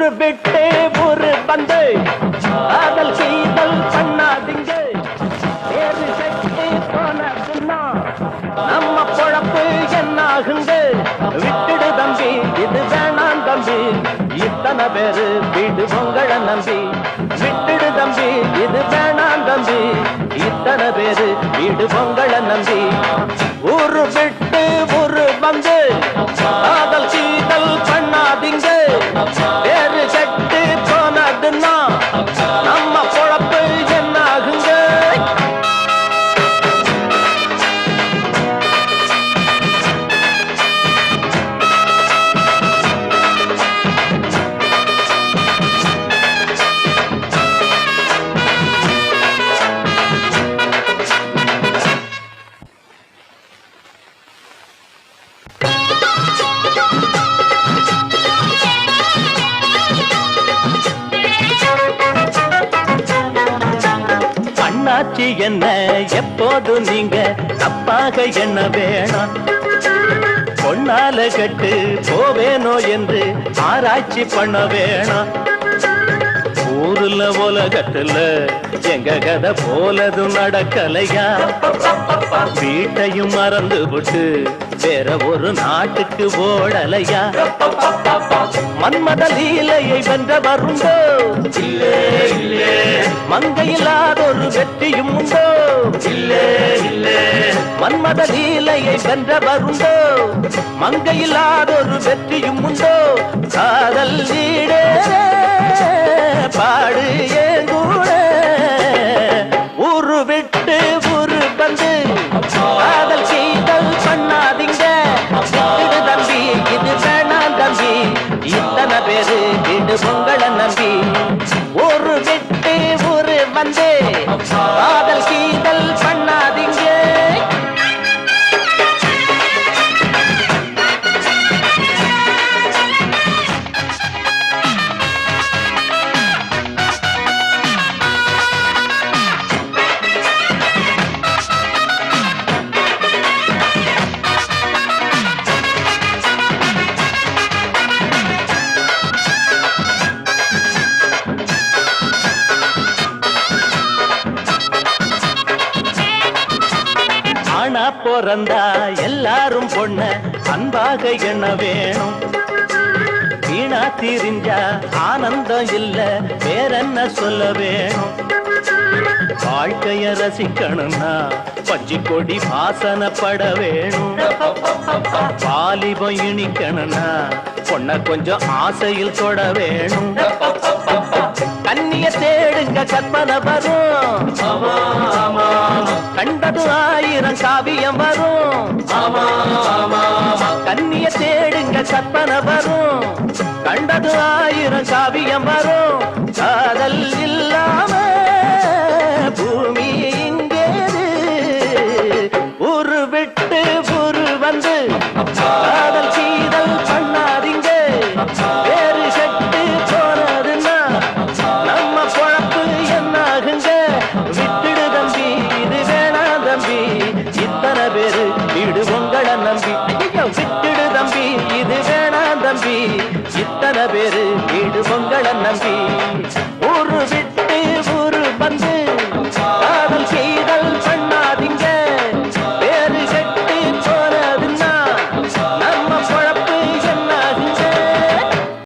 ஊரு விட்டு ஊரு வந்து காதல் கீதல் பண்ணாதீங்க. வேறு கட்டி போனதுன்னா நம்ம பொழப்பு என்னாகுங்க. விட்டுடு தம்பி, இது வேணாம் தம்பி, இத்தனை பேரு வீடு பொங்கலை நம்பி. விட்டுடு தம்பி, இது வேணாம் தம்பி, இத்தனை பேரு வீடு பொங்கலை நம்பி. ஊரு விட்டு ஊரு வந்து காதல் கீதல் பண்ணாதீங்க. வேறு கட்டு போனதுன்னா நம்ம பொழப்பு என்னாகுங்க. அண்ணாச்சி என்ன எப்போது நீங்க தப்பாக என்ன வேணாம். பொன்னால கட்டு போவேனோ என்று ஆராய்ச்சி பண்ண வேணாம். ஊருல உலகத்துல எங்க கதை போலது நடக்கலையா. வீட்டையும் மறந்து விட்டு வேற ஒரு நாட்டுக்கு ஓடலையா. மன்மத லீலையை வென்ற வருண்டோ, இல்லே இல்லே. மங்கையில்லாதொரு வெற்றியும் உண்டோ, இல்லே இல்லே. மன்மத லீலையை வென்ற வருண்டோ, மங்கையில்லாதொரு வெற்றியும் உண்டோ. காதல் வீடே பாடு ஏங்கூட. ஊரு விட்டு ஊரு வந்து காதல் கீதல் பண்ணாதீங்க. விட்டுடு தம்பி, இது வேணாம் தம்பி, இத்தனை பேரு வீடு பொங்கலை நம்பி. ஊரு விட்டு ஊரு வந்து காதல் கீதல் பண்ணாதீங்க. ஆனா பிறந்தா எல்லாரும் பொண்ண அன்பாக எண்ண வேணும். வீணா திரிஞ்சா ஆனந்தம் இல்ல, வேறென்ன சொல்ல வேணும். வாழ்க்கைய ரசிக்கணும்னா பஞ்சி கொடி வாசனப்பட வேணும். வாலிபம் இனிக்கணும்னா பொண்ண கொஞ்சம் ஆசையில் தொட வேணும். கண்ணிய தேடுங்க கற்பனை வரும், கண்டது ஆயிரம் காவியம் வரும். கண்ணிய தேடுங்க கற்பனை வரும், கண்டது ஆயிரம் காவியம் வரும். காதல் இல்லாம பூமி இங்கேது. ஊரு விட்டு ஊரு வந்து காதல் கீதல் பண்ணாதீங்க. வேறு கட்டு போனதுன்னா நம்ம பொழப்பு என்னாகுங்க. விட்டுடு தம்பி, இது வேணாம் தம்பி, இத்தனை பேரு வீடு பொங்கலை நம்பி. ஐயோ, விட்டுடு தம்பி, இது வேணாம் தம்பி, இத்தனை பேரு வீடு பொங்கலை நம்பி.